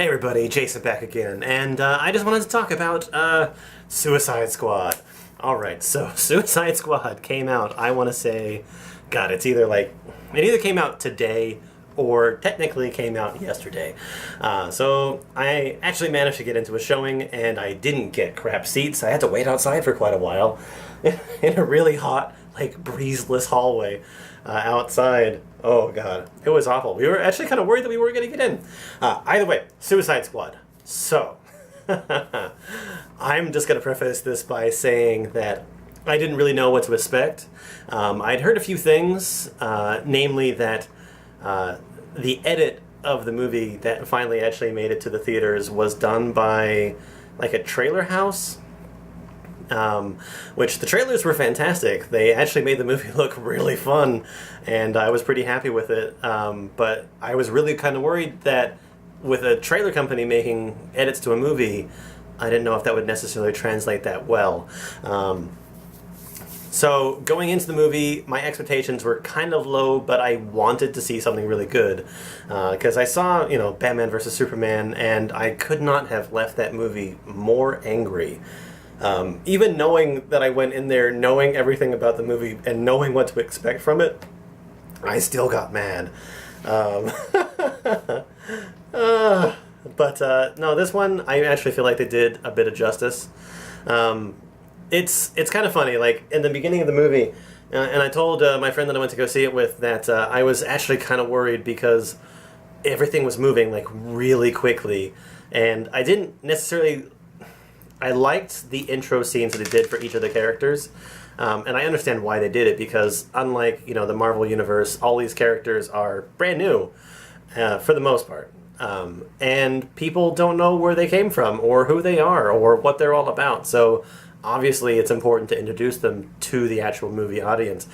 Hey everybody, Jason back again, and I just wanted to talk about Suicide Squad. Alright, so Suicide Squad came out, I want to say, God, it either came out today or technically came out yesterday. So I actually managed to get into a showing, and I didn't get crap seats. I had to wait outside for quite a while in a really hot, breezeless hallway outside. Oh god, it was awful. We were actually kind of worried that we weren't going to get in. Either way, Suicide Squad. So, I'm just going to preface this by saying that I didn't really know what to expect. I'd heard a few things, namely that the edit of the movie that finally actually made it to the theaters was done by a trailer house. Which the trailers were fantastic. They actually made the movie look really fun, and I was pretty happy with it. But I was really kind of worried that with a trailer company making edits to a movie, I didn't know if that would necessarily translate that well. So going into the movie, my expectations were kind of low, but I wanted to see something really good. Because I saw, Batman vs. Superman, and I could not have left that movie more angry. Even knowing that I went in there, knowing everything about the movie, and knowing what to expect from it, I still got mad. But no, this one, I actually feel like they did a bit of justice. It's kind of funny, in the beginning of the movie, and I told my friend that I went to go see it with that I was actually kind of worried because everything was moving, really quickly, and I didn't necessarily... I liked the intro scenes that they did for each of the characters, and I understand why they did it, because unlike, the Marvel Universe, all these characters are brand new, for the most part. And people don't know where they came from, or who they are, or what they're all about, so obviously it's important to introduce them to the actual movie audience.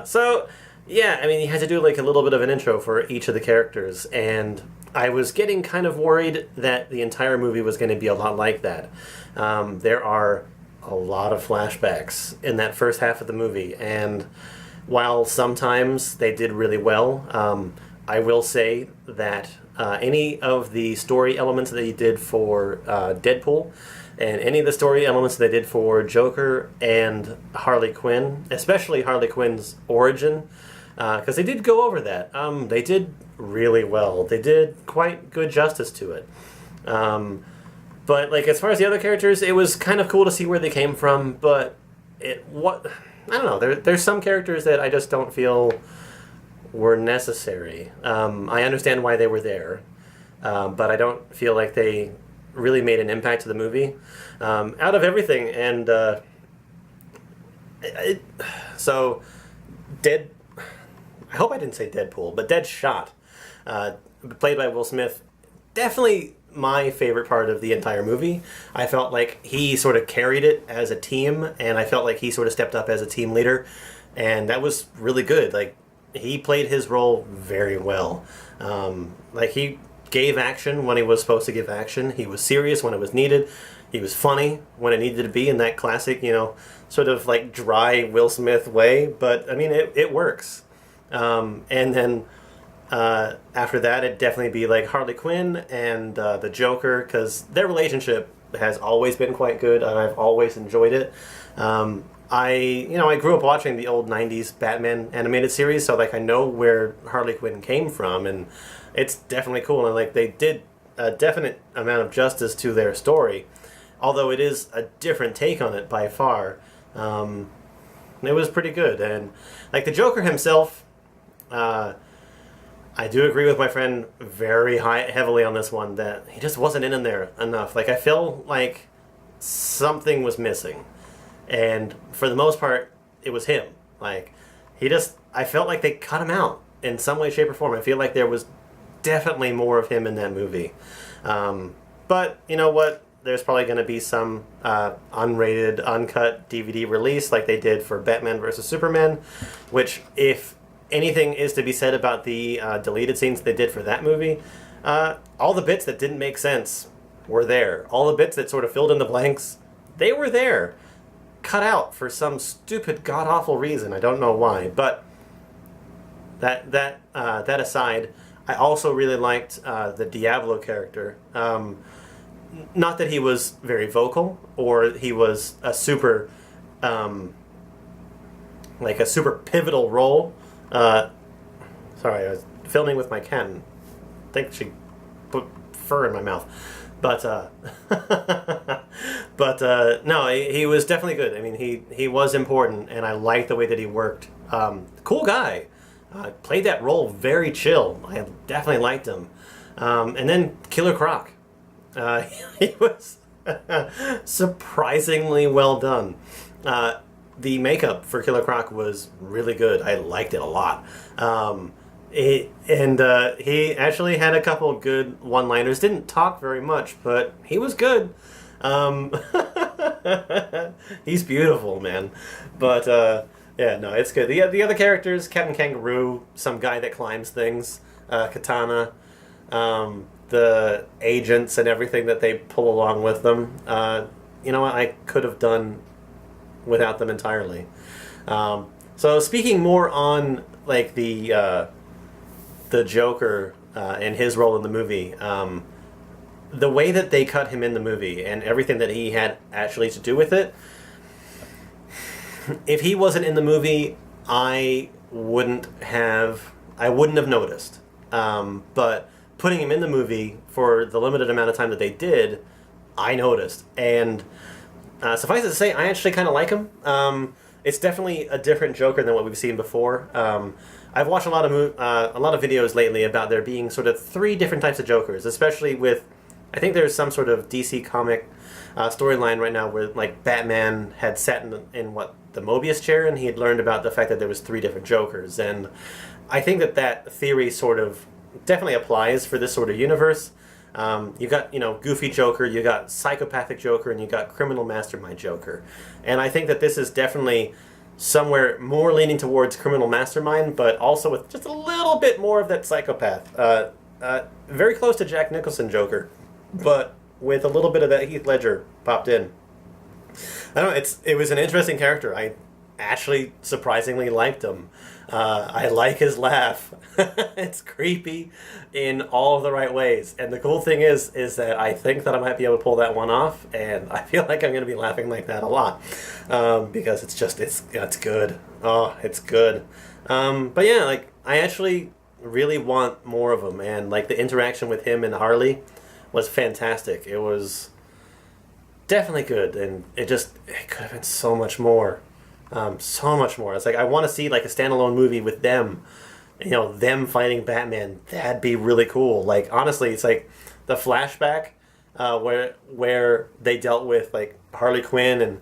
So, yeah, you had to do a little bit of an intro for each of the characters, and I was getting kind of worried that the entire movie was going to be a lot like that. There are a lot of flashbacks in that first half of the movie, and while sometimes they did really well, I will say that any of the story elements that they did for Deadpool, and any of the story elements they did for Joker and Harley Quinn, especially Harley Quinn's origin, because they did go over that. They did really well. They did quite good justice to it. But as far as the other characters, it was kind of cool to see where they came from. But I don't know. There's some characters that I just don't feel were necessary. I understand why they were there, but I don't feel like they really made an impact to the movie. Out of everything, and so I hope I didn't say Deadpool, but Deadshot, played by Will Smith, definitely my favorite part of the entire movie. I felt like he sort of carried it as a team, and I felt like he sort of stepped up as a team leader, and that was really good. He played his role very well. He gave action when he was supposed to give action. He was serious when it was needed. He was funny when it needed to be, in that classic, sort of dry Will Smith way, but it works. And then after that, it'd definitely be Harley Quinn and the Joker, because their relationship has always been quite good, and I've always enjoyed it. I grew up watching the old 90s Batman animated series, so I know where Harley Quinn came from, and it's definitely cool, and they did a definite amount of justice to their story, although it is a different take on it by far. It was pretty good, and the Joker himself, I do agree with my friend very heavily on this one, that he just wasn't in there enough. I feel like something was missing, and for the most part, it was him. I felt like they cut him out in some way, shape, or form. I feel like there was definitely more of him in that movie. But you know what? There's probably going to be some unrated, uncut DVD release like they did for Batman vs. Superman, which, if anything is to be said about the deleted scenes they did for that movie, all the bits that didn't make sense were there. All the bits that sort of filled in the blanks, they were there. Cut out for some stupid, god-awful reason. I don't know why. But that aside, I also really liked the Diablo character. Not that he was very vocal or he was a super, like a super pivotal role. Sorry, I was filming with my cat. And I think she put fur in my mouth. But no, he was definitely good. I mean, he was important, and I liked the way that he worked. Cool guy. Played that role very chill. I definitely liked him. And then Killer Croc. He was surprisingly well done. The makeup for Killer Croc was really good. I liked it a lot. He actually had a couple good one-liners. Didn't talk very much, but he was good. He's beautiful, man. But yeah, no, it's good. The other characters, Captain Kangaroo, some guy that climbs things, Katana, the agents and everything that they pull along with them. You know what? I could have done without them entirely. So speaking more on like the Joker and his role in the movie, the way that they cut him in the movie and everything that he had actually to do with it, if he wasn't in the movie, I wouldn't have noticed. But putting him in the movie for the limited amount of time that they did, I noticed. And suffice it to say, I actually kind of like him. It's definitely a different Joker than what we've seen before. I've watched a lot of videos lately about there being sort of 3 different types of Jokers, especially with, I think there's some sort of DC comic storyline right now where like Batman had sat in the Mobius chair, and he had learned about the fact that there was 3 different Jokers. And I think that theory sort of definitely applies for this sort of universe. You got, goofy Joker, you got psychopathic Joker, and you got criminal mastermind Joker. And I think that this is definitely somewhere more leaning towards criminal mastermind, but also with just a little bit more of that psychopath. Very close to Jack Nicholson Joker, but with a little bit of that Heath Ledger popped in. I don't know, it was an interesting character. I actually surprisingly liked him. I like his laugh. It's creepy in all of the right ways. And the cool thing is that I think that I might be able to pull that one off, and I feel like I'm going to be laughing like that a lot. Because it's good. Oh, it's good. But yeah, like, I actually really want more of him, and like the interaction with him and Harley was fantastic. It was definitely good, and it could have been so much more. So much more. It's like, I want to see like a standalone movie with them, them fighting Batman. That'd be really cool. Like, honestly, it's like the flashback where they dealt with like Harley Quinn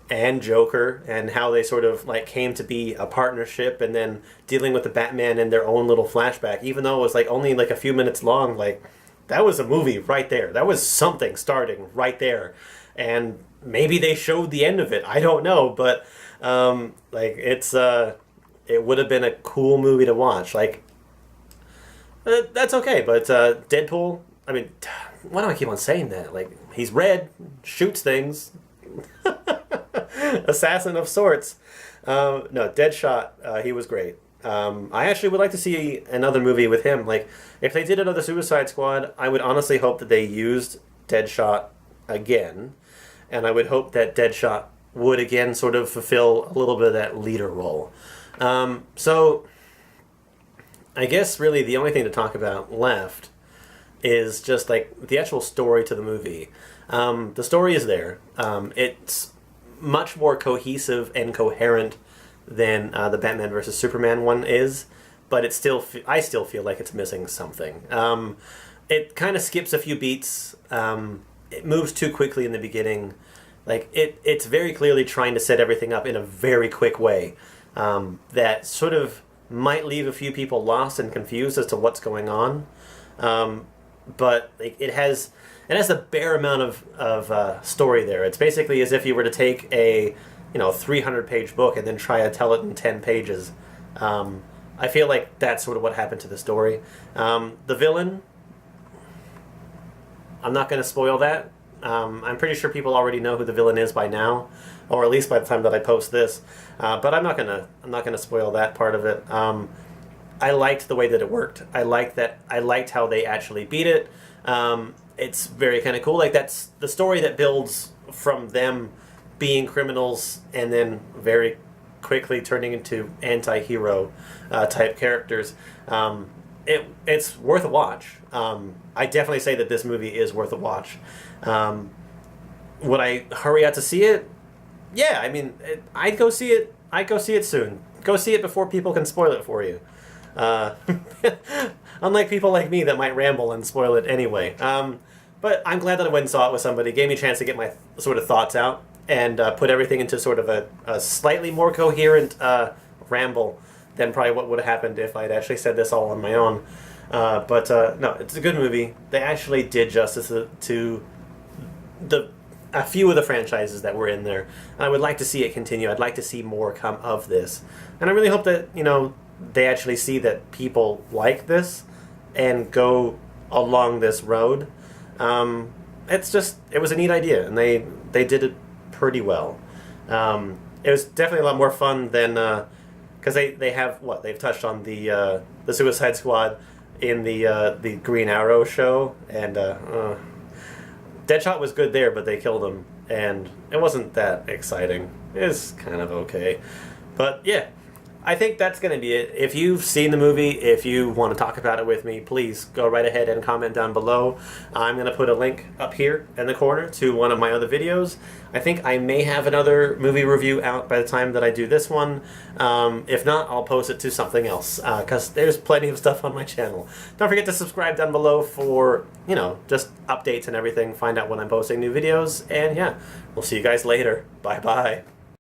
and Joker, and how they sort of like came to be a partnership, and then dealing with the Batman in their own little flashback, even though it was like only like a few minutes long. Like, that was a movie right there. That was something starting right there. And maybe they showed the end of it. I don't know, but like, it would have been a cool movie to watch. Like, that's okay, but Deadpool, I mean, why do I keep on saying that? Like, he's red, shoots things, assassin of sorts. No, Deadshot, he was great. I actually would like to see another movie with him. Like, if they did another Suicide Squad, I would honestly hope that they used Deadshot again, and I would hope that Deadshot would again sort of fulfill a little bit of that leader role. So I guess really the only thing to talk about left is just like the actual story to the movie. The story is there. It's much more cohesive and coherent than the Batman versus Superman one is, but I still feel like it's missing something. It kind of skips a few beats. It moves too quickly in the beginning. Like, it's very clearly trying to set everything up in a very quick way that sort of might leave a few people lost and confused as to what's going on. But like, it has a bare amount of story there. It's basically as if you were to take a 300-page book and then try to tell it in 10 pages. I feel like that's sort of what happened to the story. The villain, I'm not going to spoil that. I'm pretty sure people already know who the villain is by now, or at least by the time that I post this. But I'm not gonna spoil that part of it. I liked the way that it worked. I liked how they actually beat it. It's very kind of cool. Like, that's the story that builds from them being criminals and then very quickly turning into anti-hero type characters. It's worth a watch. I definitely say that this movie is worth a watch. Would I hurry out to see it? Yeah, I mean, I'd go see it. I'd go see it soon. Go see it before people can spoil it for you. Unlike people like me that might ramble and spoil it anyway. But I'm glad that I went and saw it with somebody. It gave me a chance to get my sort of thoughts out and put everything into sort of a slightly more coherent ramble than probably what would have happened if I'd actually said this all on my own. But no, it's a good movie. They actually did justice to a few of the franchises that were in there. And I would like to see it continue. I'd like to see more come of this. And I really hope that, you know, they actually see that people like this and go along this road. It was a neat idea, and they did it pretty well. It was definitely a lot more fun than, because they have, they've touched on the Suicide Squad in the Green Arrow show, and Deadshot was good there, but they killed him, and it wasn't that exciting. It was kind of okay. But yeah, I think that's going to be it. If you've seen the movie, if you want to talk about it with me, please go right ahead and comment down below. I'm going to put a link up here in the corner to one of my other videos. I think I may have another movie review out by the time that I do this one. If not, I'll post it to something else, because there's plenty of stuff on my channel. Don't forget to subscribe down below for, you know, just updates and everything. Find out when I'm posting new videos. And yeah, we'll see you guys later. Bye-bye.